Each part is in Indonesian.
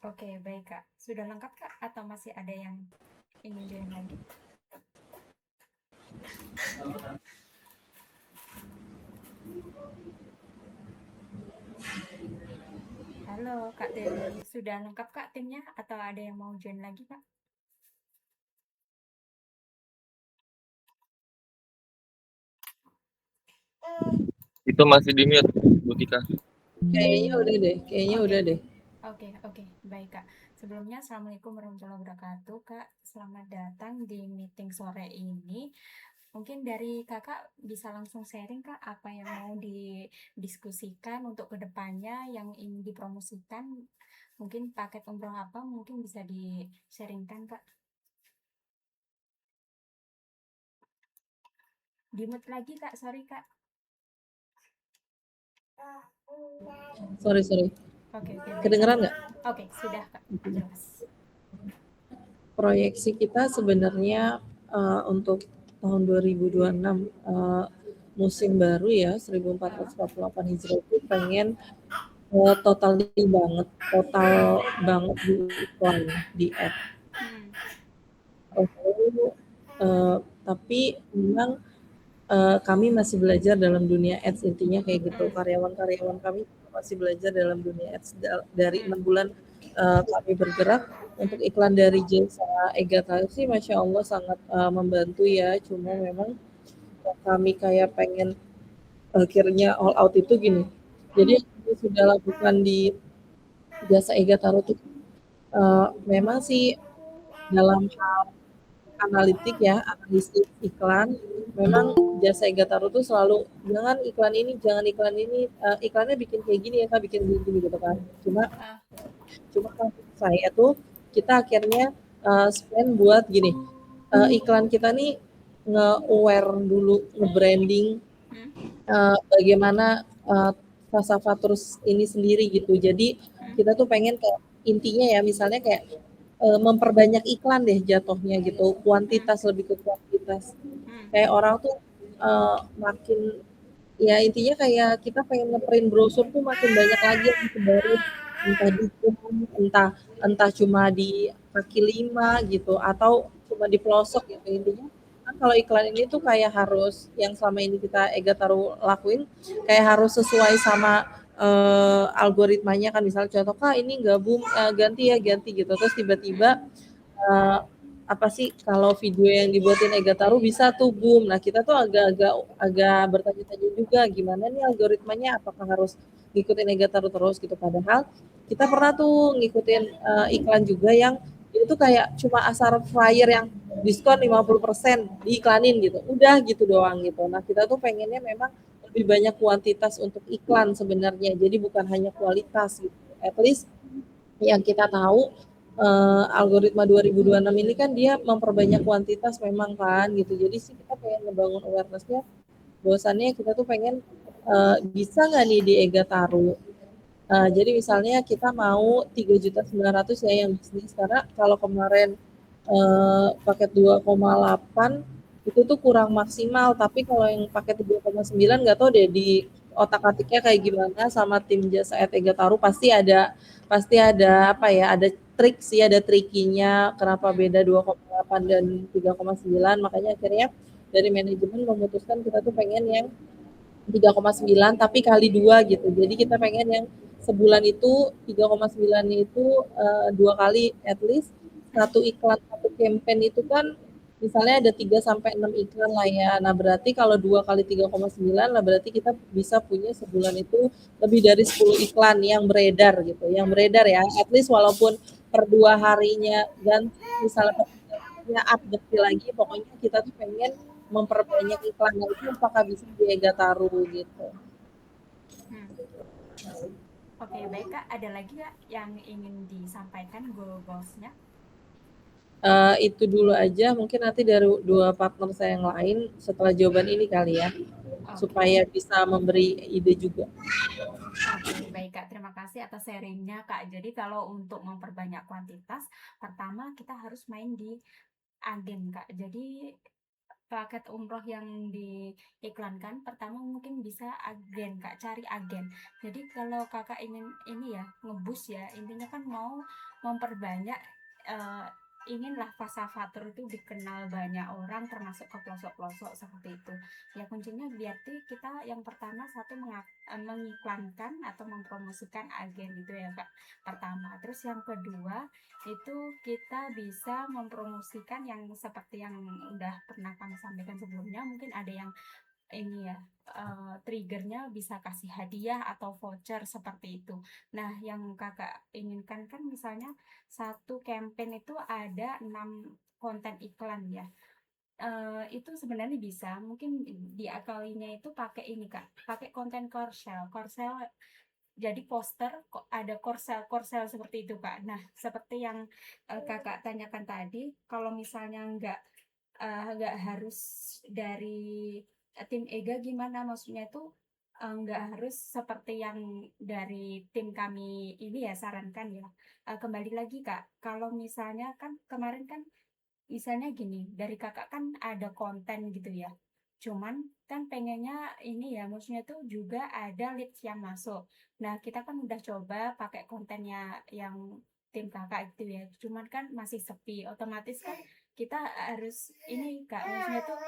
Oke, baik Kak. Sudah lengkap Kak atau masih ada yang ingin join lagi? Halo Kak Dewi, sudah lengkap Kak timnya atau ada yang mau join lagi Kak? Itu masih di mute, Bu Tika. Kayaknya udah deh, Oke, udah deh. oke, baik Kak. Sebelumnya, Assalamualaikum warahmatullahi wabarakatuh Kak. Selamat datang di meeting sore ini. Mungkin dari Kakak bisa langsung sharing Kak, apa yang mau didiskusikan untuk kedepannya yang ingin dipromosikan. Mungkin paket umroh apa mungkin bisa di-sharingkan Kak. Di-mute lagi Kak, sorry Kak. Sorry. Oke, baiklah. Kedengeran nggak? Oke, sudah Kak, jelas. Proyeksi kita sebenarnya untuk tahun 2026 musim baru ya 1448 Hijrah itu pengen total banget di iklan di ad. Tapi memang kami masih belajar dalam dunia ads, intinya kayak gitu. Karyawan-karyawan kami masih belajar dalam dunia ads dari 6 bulan kami bergerak. Untuk iklan dari jasa Egatal sih Masya Allah sangat membantu ya, cuma memang kami kayak pengen akhirnya all out itu gini. Jadi kami sudah lakukan di jasa Egataro itu memang sih dalam hal analitik ya, analisis iklan, memang jasa Egataro tuh selalu jangan iklan ini, iklannya bikin kayak gini ya Kak, bikin gini gitu kan. Cuma kan saya tuh kita akhirnya spend buat gini, iklan kita nih nge-aware dulu, nge-branding bagaimana falsafah terus ini sendiri gitu. Jadi kita tuh pengen kayak intinya ya misalnya kayak memperbanyak iklan deh jatuhnya gitu, kuantitas lebih ke kuantitas. Kayak orang tuh makin ya intinya kayak kita pengen ngeprint brosur tuh makin banyak lagi yang disebarin, entah di entah cuma di kaki 5 gitu atau cuma di pelosok gitu. Intinya kan kalau iklan ini tuh kayak harus yang selama ini kita Taruh lakuin kayak harus sesuai sama algoritmanya kan, misalnya contoh Kak ini nggak boom, ganti gitu, terus tiba-tiba uh, apa sih kalau video yang dibuatin Taruh bisa tuh boom. Nah kita tuh agak bertanya-tanya juga gimana nih algoritmanya, apakah harus ngikutin Taruh terus gitu. Padahal kita pernah tuh ngikutin iklan juga yang itu kayak cuma asal flyer yang diskon 50% diiklanin gitu. Udah gitu doang gitu. Nah kita tuh pengennya memang lebih banyak kuantitas untuk iklan sebenarnya. Jadi bukan hanya kualitas gitu. At least yang kita tahu algoritma 2026 ini kan dia memperbanyak kuantitas memang kan gitu. Jadi sih kita pengen ngebangun awareness-nya bahwasannya kita tuh pengen bisa nggak nih di Taruh. Jadi misalnya kita mau 3.900.000 ya yang bisnis, karena kalau kemarin paket 2,8 itu tuh kurang maksimal, tapi kalau yang paket 2,9 nggak tahu deh di otak-atiknya kayak gimana sama tim jasa Taruh pasti ada apa ya, ada trik sih, ada trikinya kenapa beda 2,8 dan 3,9, makanya akhirnya dari manajemen memutuskan kita tuh pengen yang 3,9 tapi kali 2 gitu. Jadi kita pengen yang sebulan itu 3,9 itu 2 kali at least satu iklan satu campaign itu kan misalnya ada 3 sampai 6 iklan lah ya. Nah, berarti kalau 2 kali 3,9 lah berarti kita bisa punya sebulan itu lebih dari 10 iklan yang beredar gitu. Yang beredar ya. At least walaupun per 2 harinya dan misalnya per 3 harinya update lagi, pokoknya kita tuh pengen memperbanyak iklannya itu apakah bisa di Taruh gitu. Oke, baik Kak. Ada lagi Kak yang ingin disampaikan goals-nya? Itu dulu aja, mungkin nanti dari dua partner saya yang lain setelah jawaban ini kali ya, supaya bisa memberi ide juga. Oke, baik Kak. Terima kasih atas sharingnya Kak. Jadi kalau untuk memperbanyak kuantitas, pertama kita harus main di agen Kak. Jadi paket umroh yang diiklankan, pertama mungkin bisa agen Kak, cari agen. Jadi kalau Kakak ingin ini ya, ngebus ya, intinya kan mau memperbanyak, eh, inginlah Fasafatur itu dikenal banyak orang termasuk ke pelosok-pelosok seperti itu. Ya kuncinya berarti kita yang pertama satu mengiklankan atau mempromosikan agen itu ya Kak, pertama. Terus yang kedua itu kita bisa mempromosikan yang seperti yang udah pernah kami sampaikan sebelumnya. Mungkin ada yang ini ya, triggernya bisa kasih hadiah atau voucher seperti itu. Nah yang kakak inginkan kan misalnya satu campaign itu ada 6 konten iklan ya. Itu sebenarnya bisa mungkin diakalinya itu pakai ini kak, pakai konten korsel korsel. Jadi poster kok ada korsel-korsel seperti itu Kak. Nah, seperti yang Kakak tanyakan tadi, kalau misalnya nggak harus dari tim EGA gimana? Maksudnya itu nggak harus seperti yang dari tim kami ini ya sarankan ya. Kembali lagi Kak, kalau misalnya kan kemarin kan misalnya gini, dari kakak kan ada konten gitu ya. Cuman kan pengennya ini ya, maksudnya tuh juga ada leads yang masuk. Nah, kita kan udah coba pakai kontennya yang tim kakak gitu ya. Cuman kan masih sepi. Otomatis kan kita harus ini kak, maksudnya tuh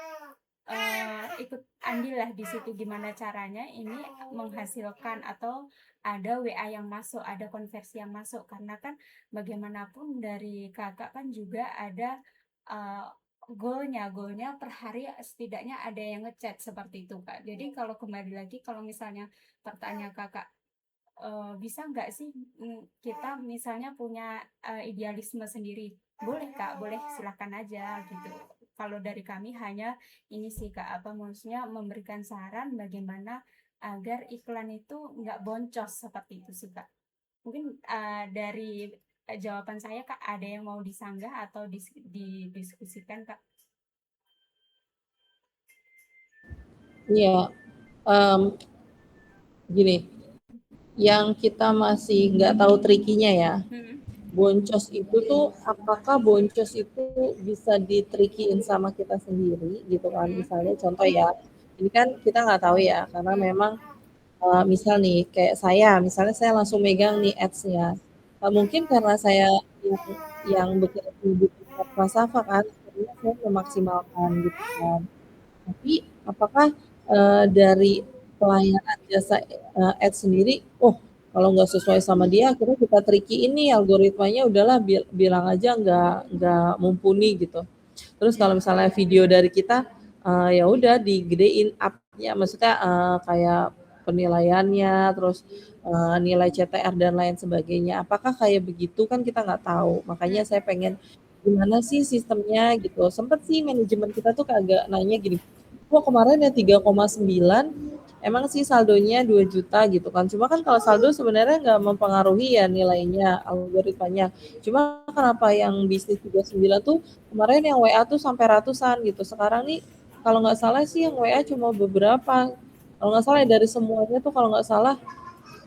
ikut andil lah di situ gimana caranya ini menghasilkan atau ada WA yang masuk, ada konversi yang masuk karena kan bagaimanapun dari kakak kan juga ada uh, goalnya per hari setidaknya ada yang ngechat seperti itu kak. Jadi kalau kembali lagi kalau misalnya pertanyaan kakak, bisa nggak sih kita misalnya punya idealisme sendiri? Boleh Kak, boleh silakan aja gitu. Kalau dari kami hanya ini sih Kak, apa maksudnya memberikan saran bagaimana agar iklan itu nggak boncos seperti itu sih Kak. Mungkin dari jawaban saya Kak, ada yang mau disanggah atau didiskusikan Kak? Iya, em, gini, yang kita masih nggak tahu trikinya ya, Hmm. boncos itu tuh apakah boncos itu bisa ditrikiin sama kita sendiri gitu kan? Hmm. Misalnya contoh ya, ini kan kita nggak tahu ya karena Hmm. memang misal nih kayak misalnya saya langsung megang nih ads-nya. Mungkin karena saya yang bekerja di Prasafa kan, akhirnya saya memaksimalkan gitu kan. Tapi apakah dari pelayanan jasa ads sendiri, oh kalau nggak sesuai sama dia, akhirnya kita tricky ini algoritmanya udahlah bilang aja nggak mumpuni gitu. Terus kalau misalnya video dari kita, ya udah digedein up-nya, maksudnya kayak penilaiannya, terus nilai CTR dan lain sebagainya. Apakah kayak begitu kan kita nggak tahu. Makanya saya pengen gimana sih sistemnya gitu. Sempet sih manajemen kita tuh kagak nanya gini, kok kemarin ya 3,9 emang sih saldonya 2 juta gitu kan. Cuma kan kalau saldo sebenarnya nggak mempengaruhi ya nilainya, algoritmanya. Cuma kenapa yang bisnis 39 tuh kemarin yang WA tuh sampai ratusan gitu. Sekarang nih kalau nggak salah sih yang WA cuma beberapa. Kalau nggak salah ya dari semuanya tuh kalau nggak salah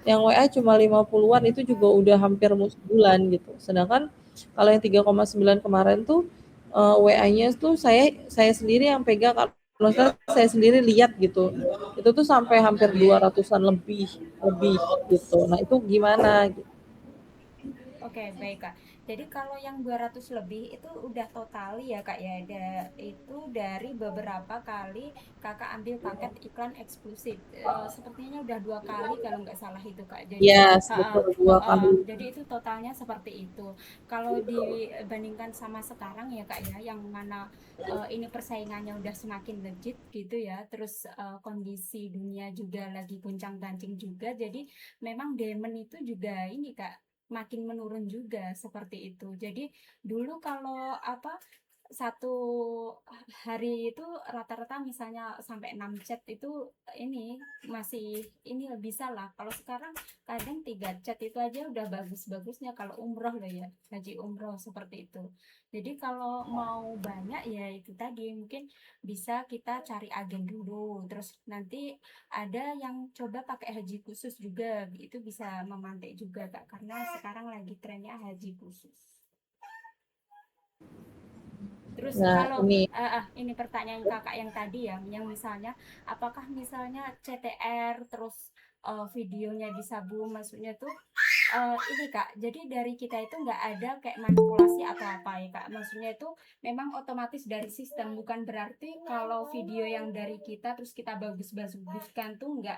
yang WA cuma 50-an itu juga udah hampir sebulan gitu. Sedangkan kalau yang 3,9 kemarin tuh WA-nya tuh saya sendiri yang pegang kalau saya sendiri lihat gitu. Itu tuh sampai hampir 200-an lebih lebih gitu. Nah, itu gimana gitu. Oke, baik Kak. Jadi kalau yang 200 lebih itu udah total ya Kak ya. Itu dari beberapa kali Kakak ambil paket iklan eksklusif. Sepertinya udah 2 kali kalau nggak salah itu Kak. Jadi, Yes, betul 2 kali. jadi itu totalnya seperti itu. Kalau dibandingkan sama sekarang ya Kak ya, yang mana ini persaingannya udah semakin legit gitu ya. Terus kondisi dunia juga lagi goncang-ganjing juga. Jadi memang demand itu juga ini Kak makin menurun juga seperti itu. Jadi dulu kalau apa satu hari itu rata-rata misalnya sampai 6 chat itu ini masih ini bisa lah. Kalau sekarang kadang 3 chat itu aja udah bagus-bagusnya kalau umroh loh ya, haji umroh seperti itu. Jadi kalau mau banyak ya itu tadi mungkin bisa kita cari agen dulu. Terus nanti ada yang coba pakai haji khusus juga, itu bisa memantik juga Kak, karena sekarang lagi trennya haji khusus. Terus Nah, kalau ini ini pertanyaan kakak yang tadi ya, yang misalnya, apakah misalnya CTR terus videonya disabu, maksudnya tuh ini Kak, jadi dari kita itu nggak ada kayak manipulasi atau apa ya Kak. Maksudnya itu memang otomatis dari sistem, bukan berarti kalau video yang dari kita terus kita bagus-baguskan tuh nggak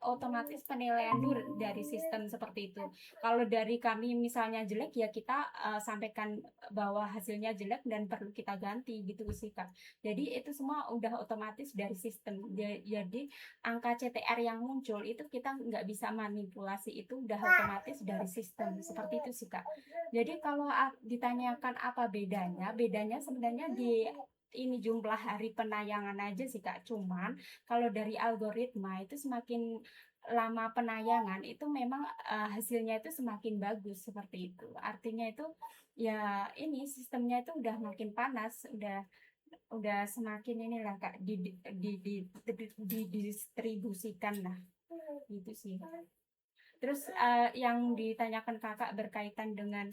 otomatis penilaian tuh dari sistem seperti itu. Kalau dari kami misalnya jelek ya kita sampaikan bahwa hasilnya jelek dan perlu kita ganti gitu sih Kak. Jadi itu semua udah otomatis dari sistem. Jadi angka CTR yang muncul itu kita nggak bisa manipulasi, itu udah otomatis dari sistem seperti itu sih Kak. Jadi kalau ditanyakan apa bedanya, bedanya sebenarnya di ini jumlah hari penayangan aja sih Kak. Cuman kalau dari algoritma itu semakin lama penayangan itu memang hasilnya itu semakin bagus seperti itu. Artinya itu ya ini sistemnya itu udah makin panas, udah semakin inilah Kak didistribusikan lah gitu sih. Terus yang ditanyakan kakak berkaitan dengan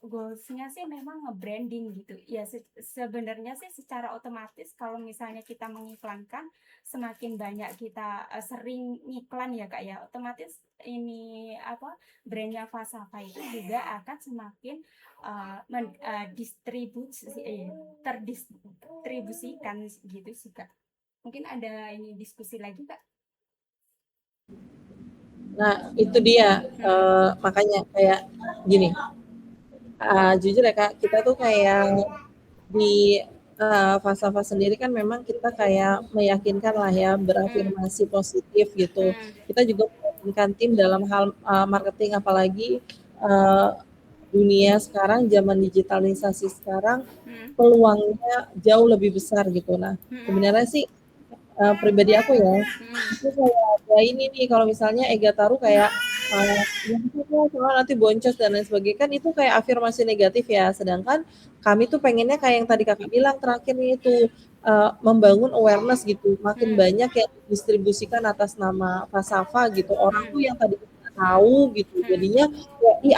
goalsnya sih memang nge-branding gitu ya, sebenarnya sih secara otomatis kalau misalnya kita mengiklankan, semakin banyak kita sering ngiklan ya kak ya, otomatis ini apa, brandnya Fasafa itu juga akan semakin terdistribusikan gitu sih kak. Mungkin ada ini diskusi lagi kak. Nah, itu dia, makanya kayak gini, jujur ya Kak, kita tuh kayak di Fasafa sendiri kan memang kita kayak meyakinkan lah ya, berafirmasi positif gitu. Kita juga meyakinkan tim dalam hal marketing, apalagi dunia sekarang, zaman digitalisasi sekarang, peluangnya jauh lebih besar gitu. Nah, sebenarnya sih pribadi aku ya, itu kayak ini nih kalau misalnya Ega taruh kayak ya soalnya nanti boncos dan lain sebagainya, kan itu kayak afirmasi negatif ya. Sedangkan kami tuh pengennya kayak yang tadi kakak bilang terakhir nih itu membangun awareness gitu, makin banyak yang distribusikan atas nama Fasafa gitu. Orang tuh yang tadi nggak tahu gitu, jadinya ya, ih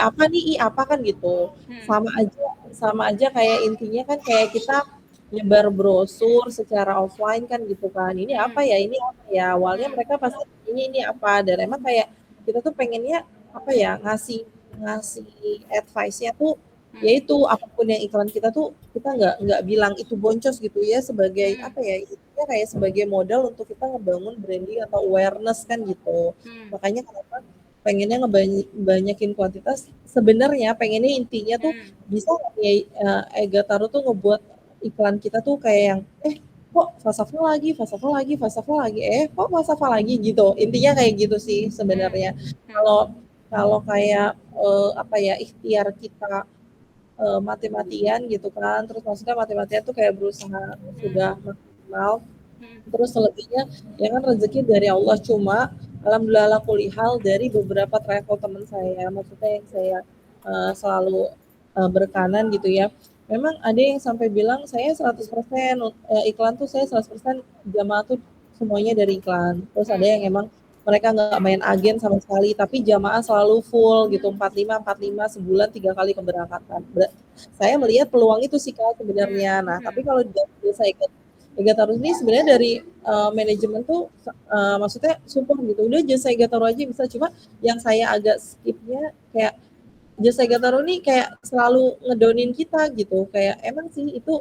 apa kan gitu. Sama aja kayak intinya kan kayak kita nyebar brosur secara offline kan gitu kan. Ini apa ya? Ini apa ya? Awalnya mereka pasti ini apa, dan emang kayak kita tuh pengennya apa ya, ngasih ngasih advice-nya tuh yaitu apapun yang iklan kita tuh kita nggak bilang itu boncos gitu ya, sebagai apa ya, itu kayak sebagai modal untuk kita ngebangun branding atau awareness kan gitu. Makanya kenapa pengennya ngebanyakin kuantitas, sebenarnya pengennya intinya tuh bisa nggak ya Ega Taruh tuh ngebuat iklan kita tuh kayak yang kok Fasafa lagi, kok Fasafa lagi gitu. Intinya kayak gitu sih sebenarnya. Kalau kalau kayak apa ya, ikhtiar kita mati-matian gitu kan, terus maksudnya mati-matian tuh kayak berusaha sudah maksimal, terus selebihnya ya kan rezeki dari Allah. Cuma alhamdulillah kulihal dari beberapa travel teman saya, maksudnya yang saya selalu berkanan gitu ya, memang ada yang sampai bilang saya 100% iklan tuh, saya 100% jamaah tuh semuanya dari iklan. Terus ada yang emang mereka nggak main agen sama sekali, tapi jamaah selalu full gitu, 45 sebulan 3 kali keberangkatan. Saya melihat peluang itu sih Kak sebenarnya. Nah, tapi kalau dari saya Ega Taruh ini sebenarnya dari manajemen tuh maksudnya support gitu. Udah jasa Ega Taruh aja bisa, cuma yang saya agak skipnya kayak jasa Ega Taruh ini kayak selalu ngedownin kita gitu. Kayak emang sih itu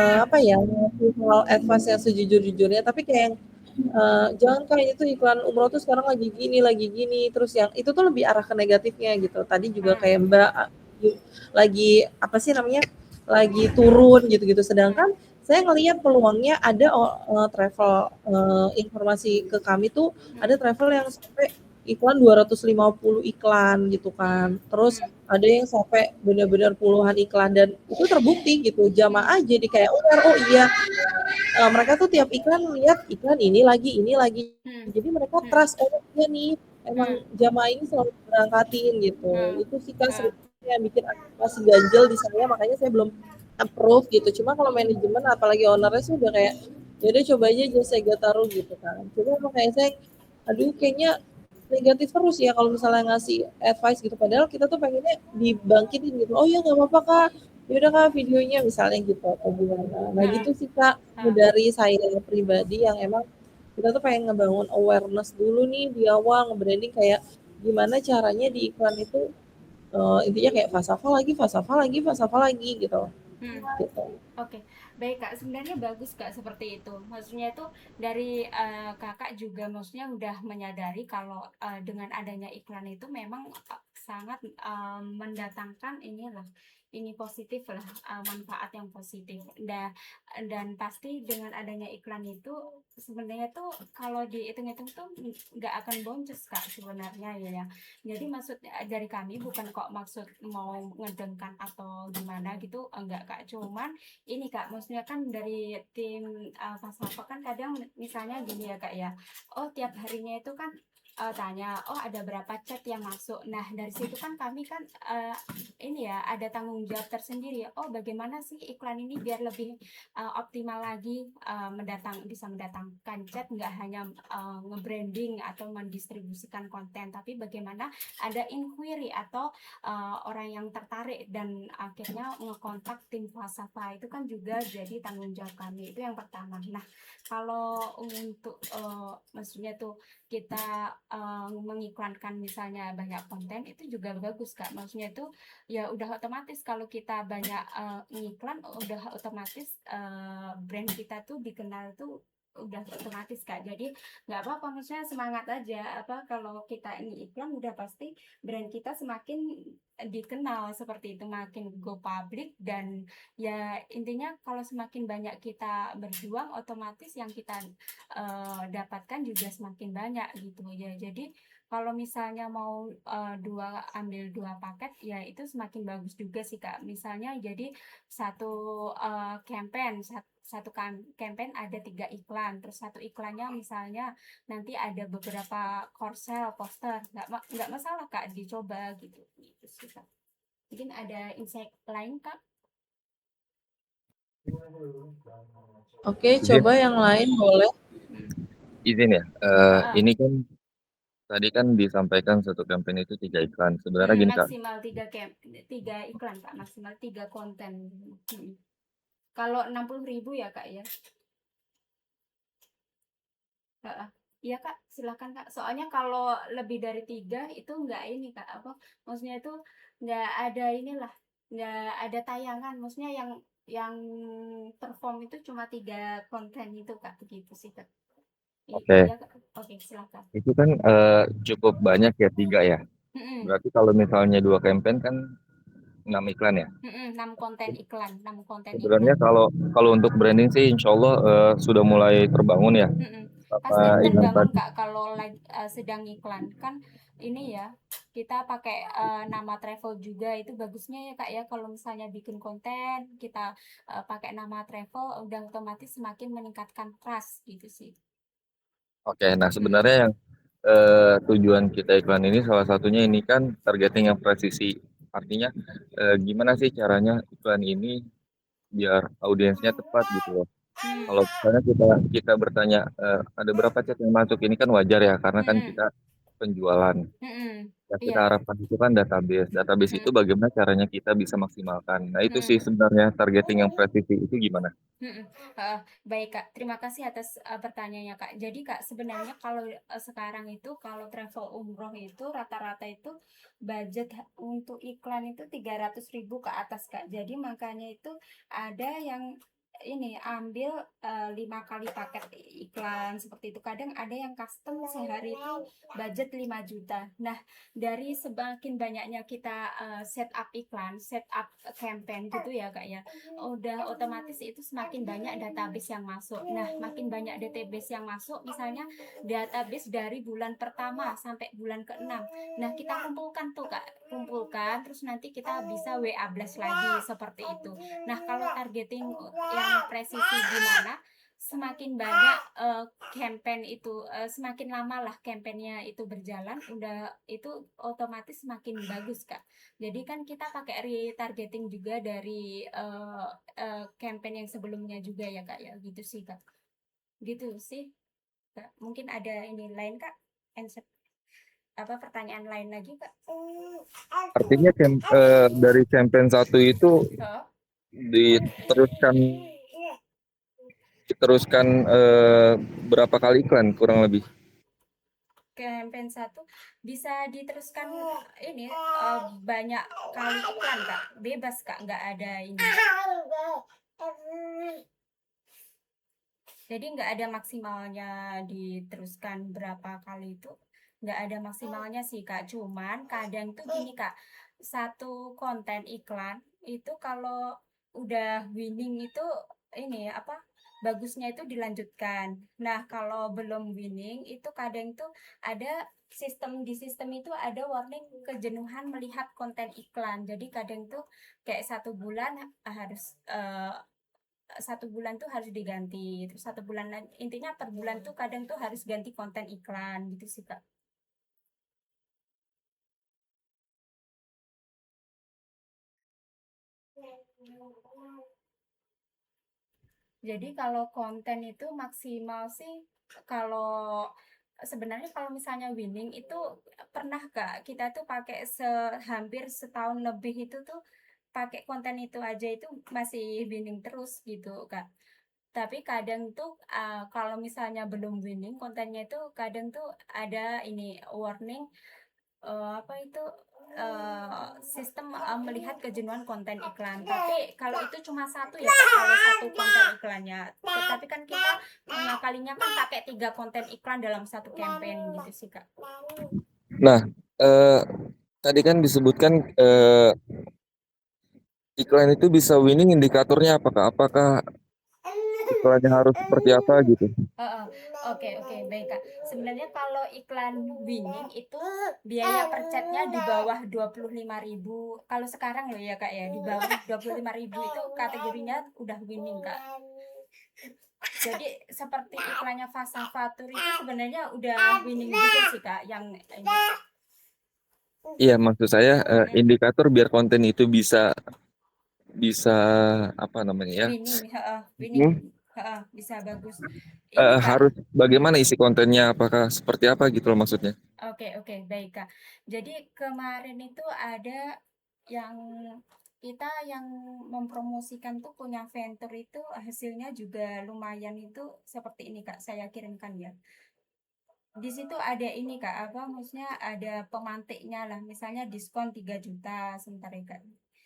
apa ya, soal advice yang sejujur-jujurnya, tapi kayak jangan kayak itu iklan umroh tuh sekarang lagi gini, terus yang itu tuh lebih arah ke negatifnya gitu. Tadi juga kayak Mbak lagi apa sih namanya, lagi turun gitu-gitu, sedangkan saya ngelihat peluangnya ada travel informasi ke kami tuh ada travel yang sampai iklan 250 iklan gitu kan. Terus ada yang sampai benar-benar puluhan iklan, dan itu terbukti gitu. Jamaah jadi kayak aware, oh iya mereka tuh tiap iklan lihat iklan ini lagi. Jadi mereka trust, oh iya nih emang jamaah ini selalu berangkatin gitu. Itu sih kan sebenarnya yang bikin masih ganjel di saya, makanya saya belum approve gitu. Cuma kalau manajemen apalagi ownernya sih udah kayak ya udah coba aja jasa Ega Taruh gitu kan. Cuma makanya saya aduh kayaknya negatif terus ya kalau misalnya ngasih advice gitu, padahal kita tuh pengennya dibangkitin gitu. Oh ya nggak apa-apa Kak, ya udah Kak videonya misalnya gitu atau gimana. Nah Heeh. gitu sih Kak, dari saya pribadi yang emang kita tuh pengen ngebangun awareness dulu nih di awal nge-branding kayak gimana caranya di iklan itu intinya kayak falsafah lagi gitu. Hmm. Gitu. Oke, baik Kak. Sebenarnya bagus Kak seperti itu. Maksudnya itu dari Kakak juga maksudnya udah menyadari kalau dengan adanya iklan itu memang sangat mendatangkan inilah ini positif lah, manfaat yang positif. Dan pasti dengan adanya iklan itu sebenarnya tuh kalau dihitung-hitung tuh nggak akan boncos Kak sebenarnya ya. Jadi maksud dari kami bukan kok maksud mau ngedengkan atau gimana gitu, enggak Kak. Cuman ini Kak, maksudnya kan dari tim Fasapa kan kadang misalnya gini ya Kak ya, oh tiap harinya itu kan tanya, oh ada berapa chat yang masuk. Nah dari situ kan kami kan ini ya ada tanggung jawab tersendiri. Oh bagaimana sih iklan ini biar lebih optimal lagi bisa mendatangkan chat, nggak hanya nge-branding atau mendistribusikan konten, tapi bagaimana ada inquiry atau orang yang tertarik dan akhirnya ngekontak tim Falsafa itu kan juga jadi tanggung jawab kami. Itu yang pertama. Nah kalau untuk maksudnya tuh kita mengiklankan misalnya banyak konten itu juga bagus Kak. Maksudnya itu ya udah otomatis kalau kita banyak ngiklan udah otomatis brand kita tuh dikenal tuh udah otomatis Kak. Jadi nggak apa-apa, maksudnya semangat aja. Apa kalau kita ini iklan udah pasti brand kita semakin dikenal seperti itu, makin go public. Dan ya intinya kalau semakin banyak kita berjuang otomatis yang kita dapatkan juga semakin banyak gitu ya. Jadi kalau misalnya mau ambil dua paket ya itu semakin bagus juga sih Kak. Misalnya jadi satu campaign campaign ada 3 iklan, terus satu iklannya misalnya nanti ada beberapa korsel poster, nggak masalah Kak dicoba gitu sih Kak. Mungkin ada insight lain Kak? Oke, Izin, coba yang lain boleh. izin ya. Heeh. Ini kan tadi kan disampaikan satu campaign itu 3 iklan. Sebenarnya gini Kak, Maksimal 3 iklan Kak, maksimal 3 konten. Kalau 60.000 ya Kak ya. Heeh. Iya Kak, silakan Kak. Soalnya kalau lebih dari 3 itu nggak ini Kak, apa? Maksudnya itu nggak ada inilah, nggak ada tayangan. Maksudnya yang perform itu cuma 3 konten itu Kak, begitu sih Kak. oke, Iya Kak. Oke, silakan. itu kan cukup banyak ya 3 ya. Mm-mm. Berarti kalau misalnya 2 campaign kan 6 iklan ya. 6 konten iklan. Sebenarnya kalau kalau untuk branding sih Insya Allah sudah mulai terbangun ya. Mm-mm. Apa Pasti yang terbangun tadi? Kak kalau sedang iklan kan ini ya, kita pakai nama travel juga itu bagusnya ya Kak ya. Kalau misalnya bikin konten kita pakai nama travel udah otomatis semakin meningkatkan trust gitu sih. Oke, nah Mm-mm. sebenarnya yang tujuan kita iklan ini salah satunya ini kan targeting yang presisi. Artinya gimana sih caranya iklan ini biar audiensnya tepat gitu loh. Hmm. Kalau misalnya kita kita bertanya ada berapa chat yang masuk ini kan wajar ya karena kan Mm-mm. kita penjualan. Mm-mm. Ya kita Iya. harapkan itu kan database. Database itu Mm. bagaimana caranya kita bisa maksimalkan. Nah itu sih Mm-mm. sebenarnya targeting yang presisi itu gimana? Mm-mm. Baik Kak, terima kasih atas pertanyaannya Kak. Jadi Kak, sebenarnya kalau sekarang itu kalau travel umroh itu rata-rata itu budget untuk iklan itu 300.000 ke atas Kak. Jadi makanya itu ada yang ini ambil 5 kali paket iklan seperti itu. Kadang ada yang custom sehari itu budget 5 juta. Nah, dari semakin banyaknya kita setup iklan, setup campaign gitu ya Kak ya, udah otomatis itu semakin banyak database yang masuk. Nah, makin banyak database yang masuk, misalnya database dari bulan pertama sampai bulan ke-6. Nah, kita kumpulkan tuh Kak, kumpulkan terus nanti kita bisa WA blast lagi seperti itu. Nah, kalau targeting yang presisi gimana? Semakin banyak campaign itu semakin lama lah campaignnya itu berjalan, udah itu otomatis semakin bagus Kak. Jadi kan kita pakai retargeting juga dari campaign yang sebelumnya juga ya Kak ya, gitu sih Kak. Gitu sih Kak. Mungkin ada ini lain Kak? Answer apa pertanyaan lain lagi Kak? Artinya dari campaign satu itu Oh. diteruskan diteruskan berapa kali iklan kurang lebih? Campaign 1 bisa diteruskan ini banyak kali iklan Kak, bebas Kak, nggak ada ini. Jadi nggak ada maksimalnya diteruskan berapa kali itu, nggak ada maksimalnya sih Kak. Cuman kadang tuh gini Kak, satu konten iklan itu kalau udah winning itu ini apa bagusnya itu dilanjutkan. Nah kalau belum winning itu kadang tuh ada sistem itu ada warning kejenuhan melihat konten iklan. Jadi kadang tuh kayak 1 bulan harus 1 bulan tuh harus diganti, terus 1 bulan intinya per bulan tuh kadang tuh harus ganti konten iklan gitu sih Kak. Jadi kalau konten itu maksimal sih kalau sebenarnya kalau misalnya winning itu pernah Kak kita tuh pakai hampir setahun lebih itu tuh pakai konten itu aja itu masih winning terus gitu Kak. Tapi kadang tuh kalau misalnya belum winning kontennya itu kadang tuh ada ini warning apa itu sistem melihat kejenuhan konten iklan. Tapi kalau itu cuma satu ya Kak, kalau satu konten iklannya. Tetapi kan kita mengakalinya kan pakai 3 konten iklan dalam satu campaign gitu sih Kak. Nah, eh, tadi kan disebutkan iklan itu bisa winning indikatornya apakah? Apakah iklannya harus seperti apa gitu? Heeh. Oke, oke, baik Kak. Sebenarnya kalau iklan winning itu biaya per chatnya di bawah 25.000. Kalau sekarang loh ya Kak ya, di bawah 25.000 itu kategorinya udah winning Kak. Jadi seperti iklannya Fasa Fatur itu sebenarnya udah winning juga sih Kak yang ini. Iya, maksud saya Ya, indikator biar konten itu bisa bisa apa namanya ya? winning, heeh, winning. Hmm? Heeh, bisa bagus. Ini Kak. Harus bagaimana isi kontennya? Apakah seperti apa gitu loh maksudnya? Oke, oke, baik Kak. Jadi kemarin itu ada yang kita yang mempromosikan tuh punya venture itu hasilnya juga lumayan itu seperti ini Kak, saya kirimkan ya. Di situ ada ini Kak, apa maksudnya ada pemantiknya lah, misalnya diskon 3 juta sebentar ya Kak.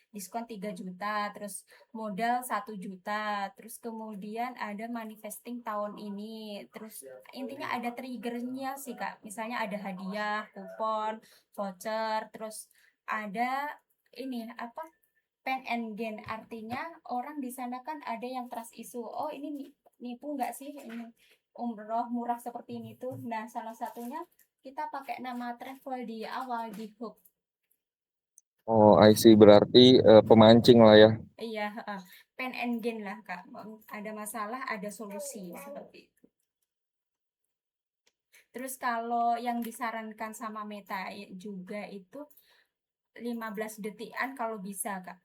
Diskon 3 juta, terus modal 1 juta, terus kemudian ada manifesting tahun ini, terus intinya ada triggernya sih Kak. Misalnya ada hadiah, kupon, voucher, terus ada ini apa pen and gain artinya orang di sana kan ada yang trust isu oh ini nipu nggak sih ini umroh murah seperti ini tuh nah salah satunya kita pakai nama travel di awal di hook. Oh, I see. Berarti pemancing lah ya. Iya pen and gain lah Kak, ada masalah ada solusi seperti itu. Terus kalau yang disarankan sama Meta juga itu 15 detikan kalau bisa Kak,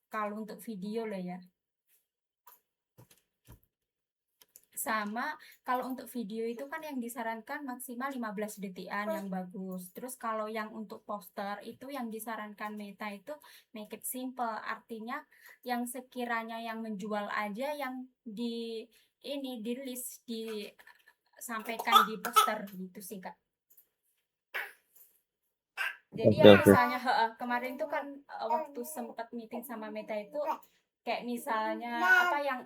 kalau untuk video loh ya. Sama kalau untuk video itu kan yang disarankan maksimal 15 detikan yang bagus. Terus kalau yang untuk poster itu yang disarankan Meta itu make it simple. Artinya yang sekiranya yang menjual aja yang di ini di list disampaikan di poster gitu sih Kak. Jadi Oke, yang oke. misalnya kemarin tuh kan waktu sempat meeting sama Meta itu kayak misalnya apa yang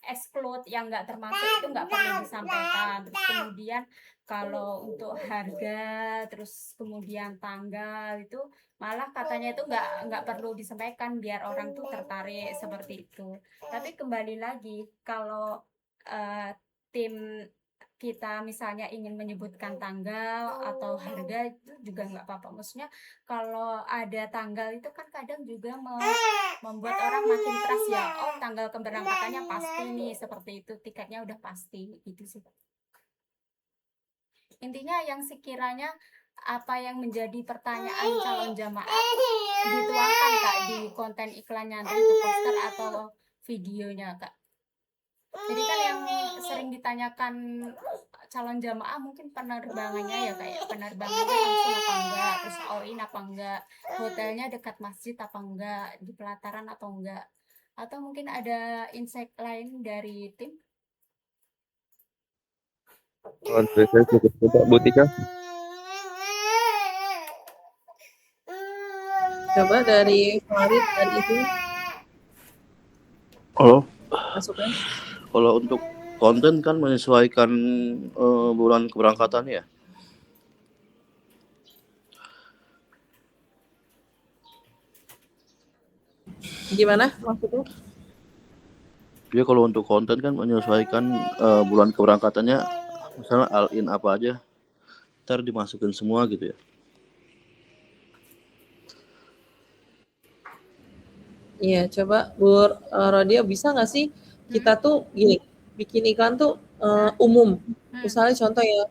exclude yang nggak termasuk itu nggak perlu disampaikan. Terus kemudian kalau untuk harga terus kemudian tanggal itu malah katanya itu nggak perlu disampaikan biar orang tuh tertarik seperti itu. Tapi kembali lagi kalau eh, tim kita misalnya ingin menyebutkan tanggal atau harga itu juga nggak apa-apa. Maksudnya kalau ada tanggal itu kan kadang juga membuat orang makin trust ya. Oh, tanggal keberangkatannya pasti nih, seperti itu. Tiketnya udah pasti, gitu sih. Intinya yang sekiranya apa yang menjadi pertanyaan calon jamaah dituangkan Kak di konten iklannya, entah itu poster atau videonya Kak. Jadi kan yang sering ditanyakan calon jamaah mungkin penerbangannya ya kayak penerbangannya langsung apa enggak, terus all in apa enggak, hotelnya dekat masjid apa enggak, di pelataran atau enggak. Atau mungkin ada insight lain dari tim? Kalau dari saya cukup Kak. Bu Tika, Coba dari Farid dan itu Oh, masukan. kalau untuk konten kan menyesuaikan bulan keberangkatan ya. Gimana maksudnya? Dia kalau untuk konten kan menyesuaikan bulan keberangkatannya, misalnya all in apa aja, ntar dimasukin semua gitu ya. Iya, coba Bu Rodia bisa nggak sih kita tuh gini, bikin iklan tuh umum. Misalnya contoh ya,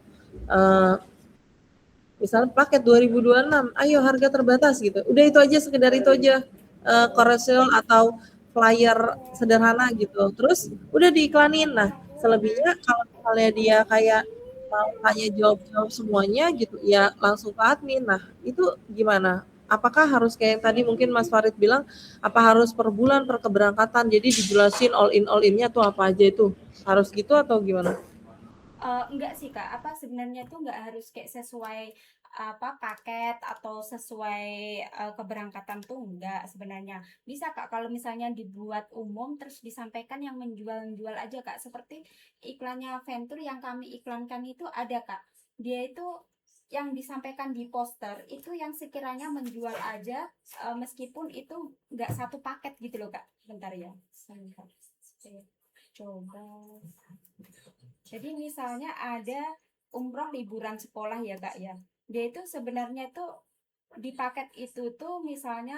misalnya paket 2026, ayo harga terbatas gitu. Udah itu aja, sekedar itu aja, komersial atau flyer sederhana gitu. Terus udah diiklanin. Nah, selebihnya kalau misalnya dia kayak mau tanya jawab-jawab semuanya gitu, ya langsung ke admin. Nah, itu gimana? Apakah harus kayak yang tadi mungkin Mas Farid bilang, apa harus per bulan, per keberangkatan, jadi dijelasin all in-nya tuh apa aja itu? Harus gitu atau gimana? Enggak sih Kak, apa sebenarnya tuh enggak harus kayak sesuai apa paket atau sesuai keberangkatan tuh enggak sebenarnya. Bisa Kak kalau misalnya dibuat umum terus disampaikan yang menjual-jual aja Kak. Seperti iklannya Venture yang kami iklankan itu ada Kak. Dia itu yang disampaikan di poster itu yang sekiranya menjual aja meskipun itu enggak satu paket gitu loh Kak. Bentar ya. Sebentar. Saya coba. Jadi misalnya ada umroh liburan sekolah ya Kak ya. Dia itu sebenarnya tuh di paket itu tuh misalnya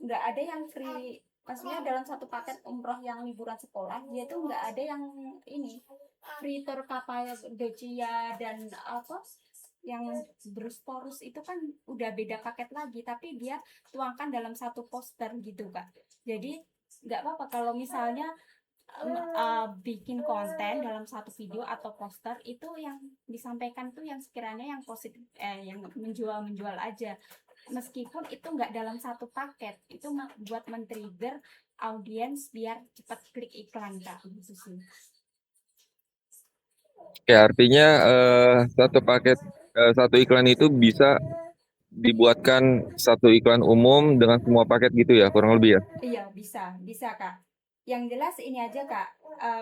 nggak ada yang free. Maksudnya dalam satu paket umroh yang liburan sekolah dia tuh nggak ada yang ini free tour kapal Docia dan apa yang Bruce itu kan udah beda paket lagi tapi dia tuangkan dalam satu poster gitu Kak. Jadi nggak apa-apa kalau misalnya bikin konten dalam satu video atau poster itu yang disampaikan tuh yang sekiranya yang positif yang menjual aja meskipun itu nggak dalam satu paket itu buat men-trigger audiens biar cepat klik iklan Kak gitu sih. ya artinya satu paket satu iklan itu bisa dibuatkan satu iklan umum dengan semua paket gitu ya kurang lebih ya. Iya bisa Kak. Yang jelas ini aja Kak,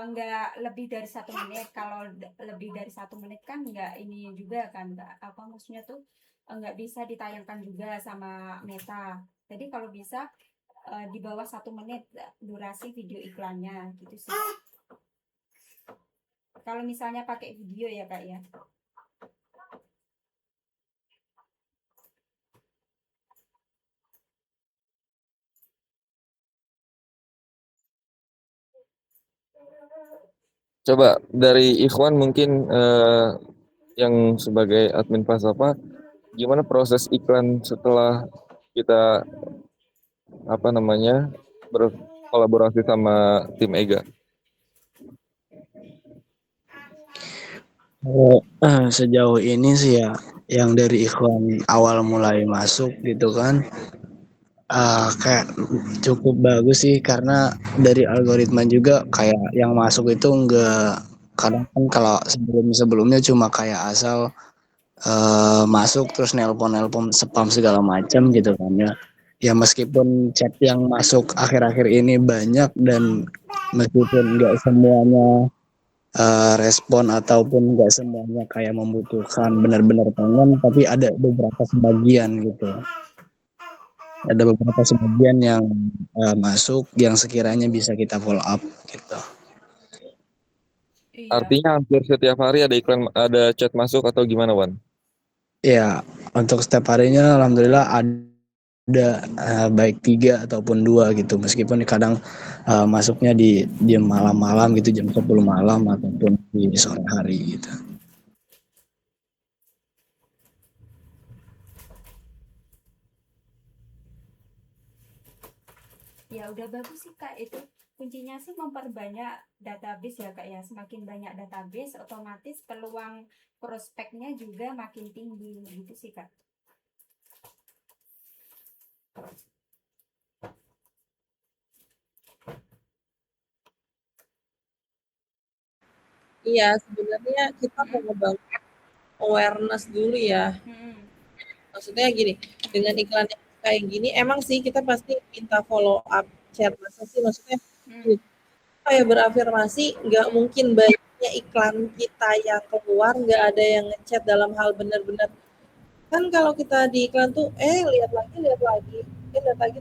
nggak lebih dari 1 menit. Kalau lebih dari 1 menit kan nggak ini juga kan, nggak apa maksudnya tuh nggak bisa ditayangkan juga sama Meta. Jadi kalau bisa di bawah 1 menit durasi video iklannya gitu sih. Kalau misalnya pakai video ya Kak ya. Coba dari Ikhwan mungkin yang sebagai admin Pasapa, gimana proses iklan setelah kita apa namanya berkolaborasi sama tim Ega? Sejauh ini sih ya, yang dari Ikhwan awal mulai masuk gitu kan, kayak cukup bagus sih karena dari algoritma juga kayak yang masuk itu enggak, kadang kan kalau sebelumnya cuma kayak asal masuk terus nelpon spam segala macam gitu kan ya. Ya meskipun chat yang masuk akhir-akhir ini banyak dan meskipun enggak semuanya respon ataupun enggak semuanya kayak membutuhkan benar-benar pengen, tapi ada beberapa sebagian gitu. Ada beberapa sebagian yang masuk yang sekiranya bisa kita follow up gitu. Iya. Artinya hampir setiap hari ada iklan, ada chat masuk atau gimana, Wan? Ya, untuk setiap harinya alhamdulillah ada baik 3 ataupun 2 gitu. Meskipun kadang masuknya di malam-malam gitu jam 10 malam ataupun di sore hari gitu. Ya udah bagus sih Kak itu. kuncinya sih memperbanyak database ya Kak ya. Semakin banyak database, otomatis peluang prospeknya juga makin tinggi gitu sih Kak. Iya, sebenarnya kita mau ngebangun awareness dulu ya. Mm-mm. Maksudnya gini, dengan iklan yang kayak gini, emang sih kita pasti minta follow up chat masa sih, maksudnya Mm. kayak berafirmasi, nggak mungkin banyaknya iklan kita yang keluar, nggak ada yang ngechat dalam hal benar-benar. Kan kalau kita di iklan tuh, lihat lagi, lihat lagi,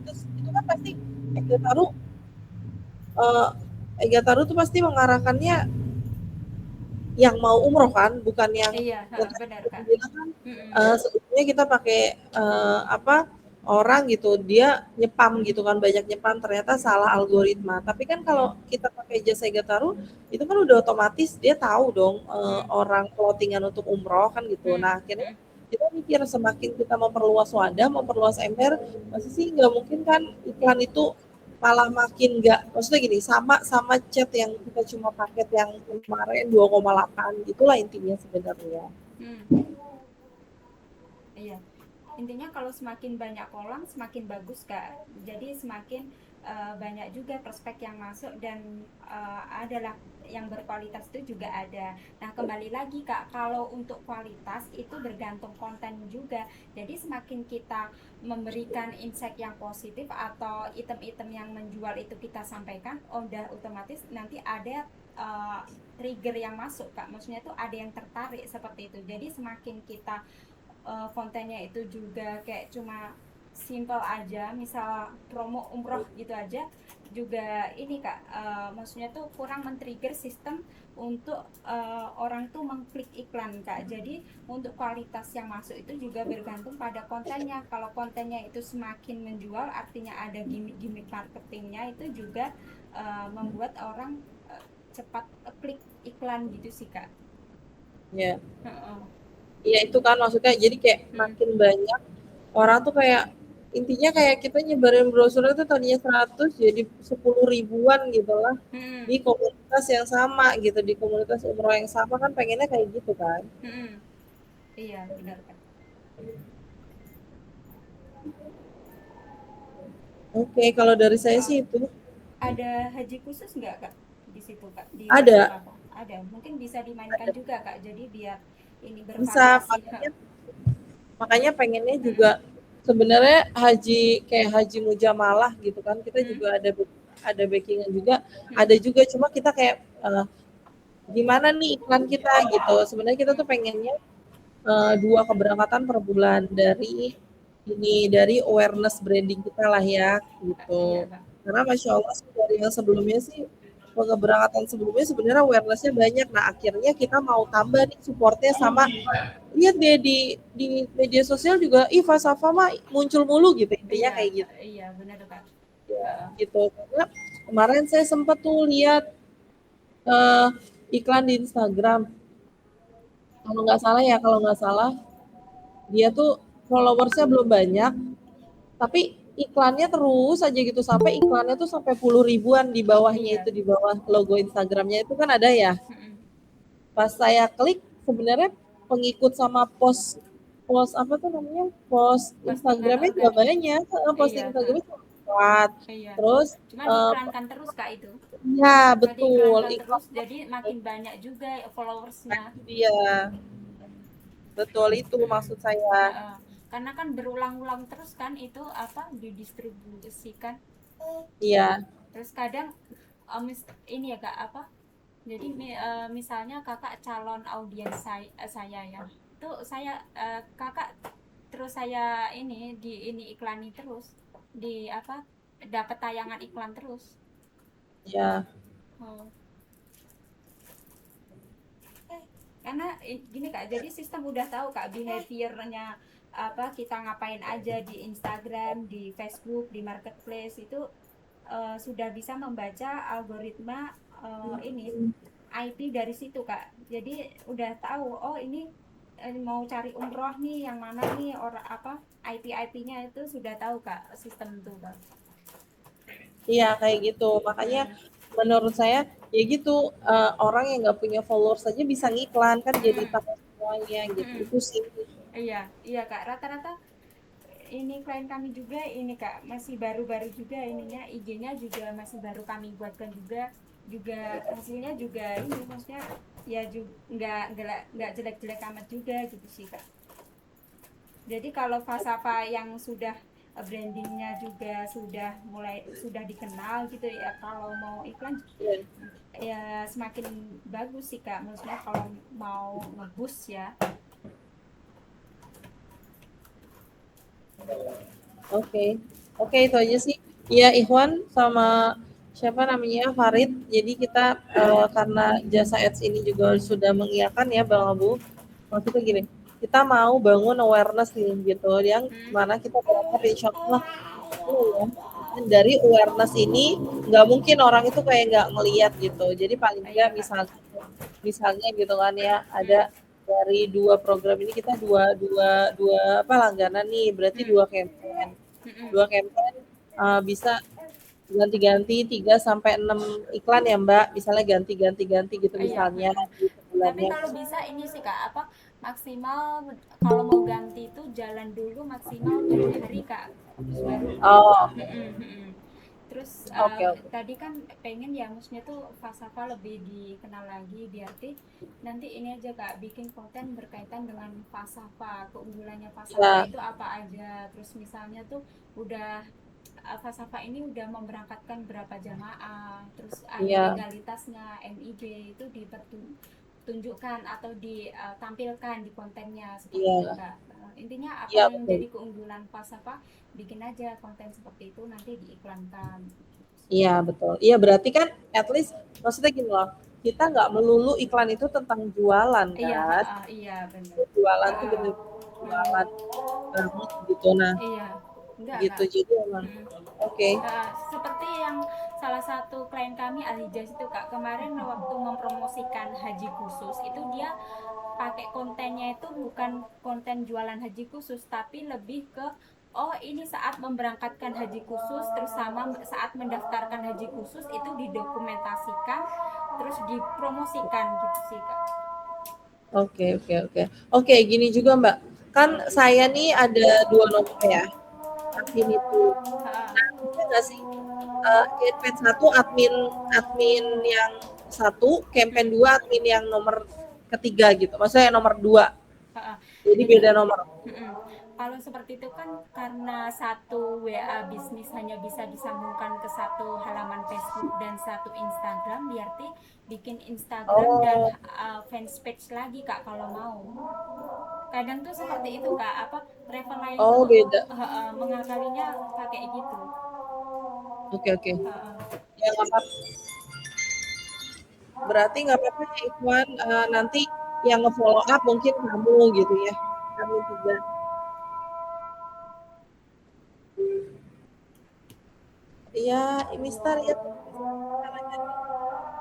terus itu kan pasti Ega Taruh, eh, Ega Taruh tuh pasti mengarahkannya yang mau umroh kan, bukan yang Iya, yang benar Kak. bilang kan Mm-mm. sebetulnya kita pakai orang gitu dia nyepam gitu kan banyak nyepam ternyata salah algoritma. Tapi kan kalau kita pakai jasa Gataru itu kan udah otomatis dia tahu dong orang plottingan untuk umroh kan gitu. Nah akhirnya kita mikir semakin kita memperluas wadah, memperluas ember, pasti sih nggak mungkin kan iklan itu malah makin nggak, maksudnya gini, sama chat yang kita cuma paket yang kemarin 2,8 itulah intinya sebenarnya. Iya. Intinya kalau semakin banyak kolam semakin bagus Kak. Jadi semakin banyak juga prospek yang masuk dan adalah yang berkualitas itu juga ada. Nah kembali lagi Kak, kalau untuk kualitas itu bergantung konten juga. Jadi semakin kita memberikan insight yang positif atau item-item yang menjual itu kita sampaikan, udah otomatis nanti ada trigger yang masuk Kak. Maksudnya itu ada yang tertarik seperti itu. Jadi semakin kita kontennya itu juga kayak cuma simple aja, misal promo umroh gitu aja, juga ini Kak, maksudnya tuh kurang men-trigger sistem untuk orang tuh mengklik iklan Kak. Jadi untuk kualitas yang masuk itu juga bergantung pada kontennya. Kalau kontennya itu semakin menjual, artinya ada gimmick-gimmick marketingnya, itu juga membuat orang cepat klik iklan gitu sih Kak. Ya. Heeh. Iya itu kan maksudnya jadi kayak makin banyak orang tuh kayak intinya kayak kita nyebarin brosur itu tadinya 100 jadi 10 ribuan gitu lah di komunitas yang sama gitu, di komunitas umroh yang sama kan pengennya kayak gitu kan. Iya benar Kak. Oke, kalau dari saya sih itu Ada haji khusus nggak Kak di situ Kak, di Facebook ada Kakak? Ada, mungkin bisa dimainkan juga Kak, jadi biar ini bisa bervariasi. makanya pengennya juga sebenarnya haji kayak haji mujamalah gitu kan kita juga ada backingan juga, ada juga cuma kita kayak gimana nih iklan kita gitu. Sebenarnya kita tuh pengennya 2 keberangkatan per bulan dari awareness branding kita lah ya Iya gitu. Kak. Karena Masya Allah sih dari yang sebelumnya sih keberangkatan sebelumnya sebenarnya awarenessnya banyak. Nah akhirnya kita mau tambah nih supportnya sama lihat deh di media sosial juga Iva Safa mah muncul mulu gitu intinya Iya, kayak gitu. iya benar Kak. Ya, gitu. Karena kemarin saya sempat tuh lihat iklan di Instagram. Kalau nggak salah dia tuh followersnya belum banyak, tapi iklannya terus aja gitu sampai iklannya tuh sampai puluh ribuan di bawahnya Iya. itu di bawah logo Instagramnya itu kan ada ya. Pas saya klik sebenarnya pengikut sama post post apa tuh namanya post Postingan Instagramnya juga organik. banyak, posting Iya. Instagramnya cuma 4. Iya. Terus Cuma diiklankan terus Kak itu. ya Cuma betul diiklankan iklan terus, jadi makin banyak juga followersnya. dia betul itu maksud saya. Karena kan berulang-ulang terus kan itu apa didistribusikan. Iya. Terus kadang ini ya Kak apa, jadi misalnya kakak calon audiens saya ya, itu saya kakak terus saya ini iklani terus di apa, dapat tayangan iklan terus. Ya. Oh. Karena gini Kak, jadi sistem udah tahu Kak behaviornya apa, kita ngapain aja di Instagram, di Facebook, di marketplace itu sudah bisa membaca algoritma ini IP dari situ Kak. Jadi udah tahu oh ini mau cari umroh nih yang mana nih, orang apa, IP-IP-nya itu sudah tahu Kak, sistem itu Kak. Iya kayak gitu. Makanya menurut saya ya gitu, orang yang nggak punya followers saja bisa ngiklan kan jadi Mm-mm. tahu semuanya gitu. Mm-mm. Itu sih. Iya, iya Kak. Rata-rata ini klien kami juga ini Kak masih baru-baru juga ininya IG-nya juga masih baru kami buatkan juga hasilnya juga ini maksudnya ya juga nggak jelek-jelek amat juga gitu sih Kak. Jadi kalau Fasafa yang sudah brandingnya juga sudah dikenal gitu ya kalau mau iklan Iya. ya semakin bagus sih Kak. Maksudnya kalau mau ngebus ya. Oke. Oke, itu aja sih. Iya, Ikhwan sama siapa namanya Farid. Jadi kita karena jasa ads ini juga sudah mengiyakan ya Bang Abu. Maksudnya gini, kita mau bangun awareness nih gitu, yang Hmm. mana kita berharap insya Allah ya. Dan dari awareness ini nggak mungkin orang itu kayak nggak ngeliat gitu. Jadi paling Iya nggak Kak. misalnya gitu kan ya Hmm. ada dari 2 program ini kita dua dua dua apa langganan nih berarti Hmm. 2 campaign. Hmm. 2 campaign bisa ganti-ganti 3 sampai 6 iklan ya Mbak. Misalnya ganti-ganti gitu Iya. misalnya Hmm. di Tapi bulannya. kalau bisa ini sih Kak, apa maksimal kalau mau ganti itu jalan dulu maksimal 7 hari Kak, terus baru gitu. Oh, Terus oke oke. tadi kan pengen ya maksudnya tuh Fasafa lebih dikenal lagi berarti nanti ini aja Kak bikin konten berkaitan dengan Fasafa, keunggulannya Fasafa Ya, itu apa aja. Terus misalnya tuh udah Fasafa ini udah memberangkatkan berapa jamaah, terus ada iya, legalitasnya MIB itu ditunjukkan atau ditampilkan di kontennya seperti itu iya, Kak. Intinya apa iya yang betul. jadi keunggulan Fasafa, bikin aja konten seperti itu nanti diiklankan. Gitu sih. Iya betul. Iya berarti kan at least maksudnya gini loh, kita nggak melulu iklan itu tentang jualan Iya, kan. iya benar. Jualan tuh bener jualan banget gitu. Nah, Iya, enggak gitu. Kak. Jadi emang Mm. oke. Seperti yang salah satu klien kami Alijaz itu Kak kemarin waktu mempromosikan haji khusus itu dia pakai kontennya itu bukan konten jualan haji khusus tapi lebih ke oh ini saat memberangkatkan haji khusus terus sama saat mendaftarkan haji khusus itu didokumentasikan terus dipromosikan gitu sih Kak. Oke, oke, oke. Oke, gini juga Mbak. Kan saya nih ada 2 nomor ya, admin itu. Nah, bisa nggak sih campaign 1 admin admin yang satu, campaign 2 admin yang nomor ketiga gitu. Maksudnya yang nomor 2. Jadi Jadi beda nomor. kalau seperti itu kan karena satu WA bisnis hanya bisa disambungkan ke satu halaman Facebook dan satu Instagram, berarti bikin Instagram dan Oh, fanspage lagi Kak kalau mau. Kadang tuh seperti itu Kak, apa travel lain tuh oh beda. mengakalinya pakai gitu. Oke, oke. Uh, Ya nggak apa berarti nggak apa-apa ya Ikhwan, nanti yang nge-follow up mungkin kamu gitu ya. Kami 3. Iya, Mister ya.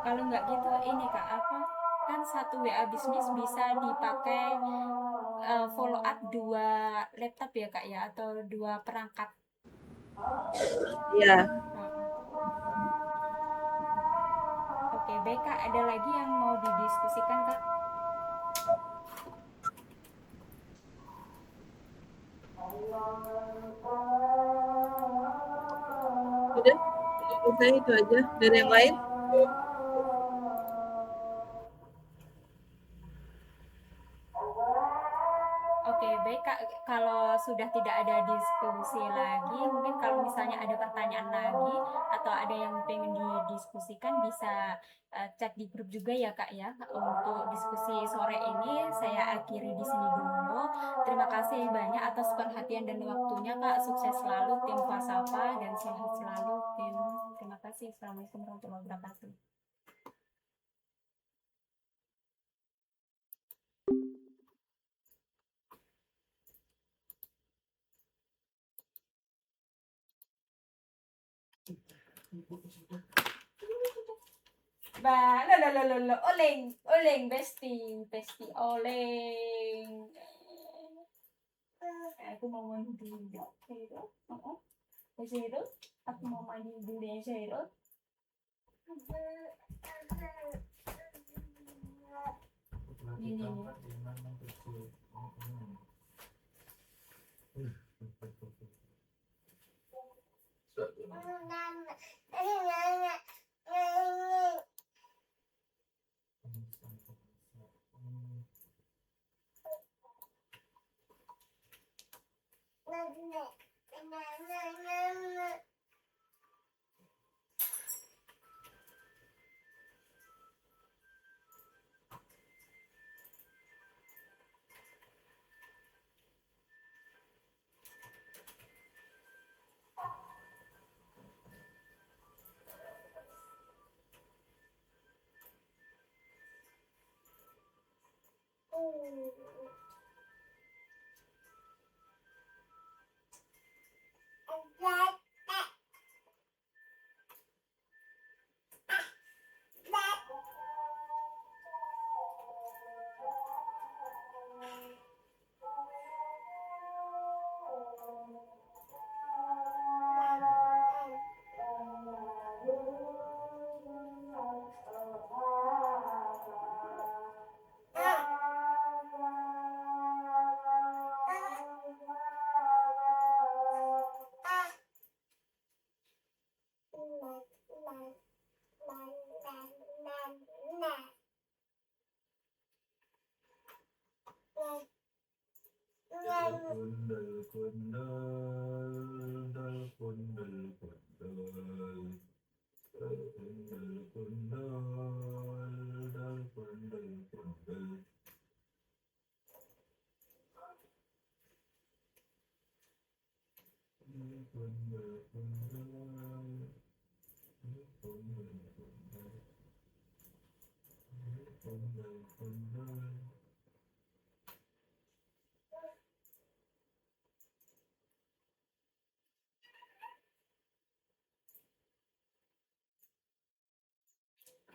Kalau nggak gitu ini Kak apa kan satu WA bisnis bisa dipakai follow up dua laptop ya Kak ya atau dua perangkat. Iya. Oke, baik Kak. Ada lagi yang mau didiskusikan Kak? Udah, menurut saya itu aja. Dan yang lain? Oke, baik Kak. Kalau sudah tidak ada diskusi lagi, mungkin kalau misalnya ada pertanyaan lagi atau ada yang pengen didiskusikan bisa chat di grup juga ya Kak ya. Untuk diskusi sore ini saya akhiri di sini dulu. Terima kasih banyak atas perhatian dan waktunya Kak. Sukses selalu tim Fasafa dan sehat selalu tim. Terima kasih. Assalamualaikum warahmatullahi wabarakatuh. Ba, lo, oleng, oleng, bestie, bestie, oleng. Aku mau mandi dulu, Syairul. Syairul, aku mau mandi dulu ya Syairul. Ini.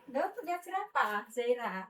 Udah punya berapa, Zaira?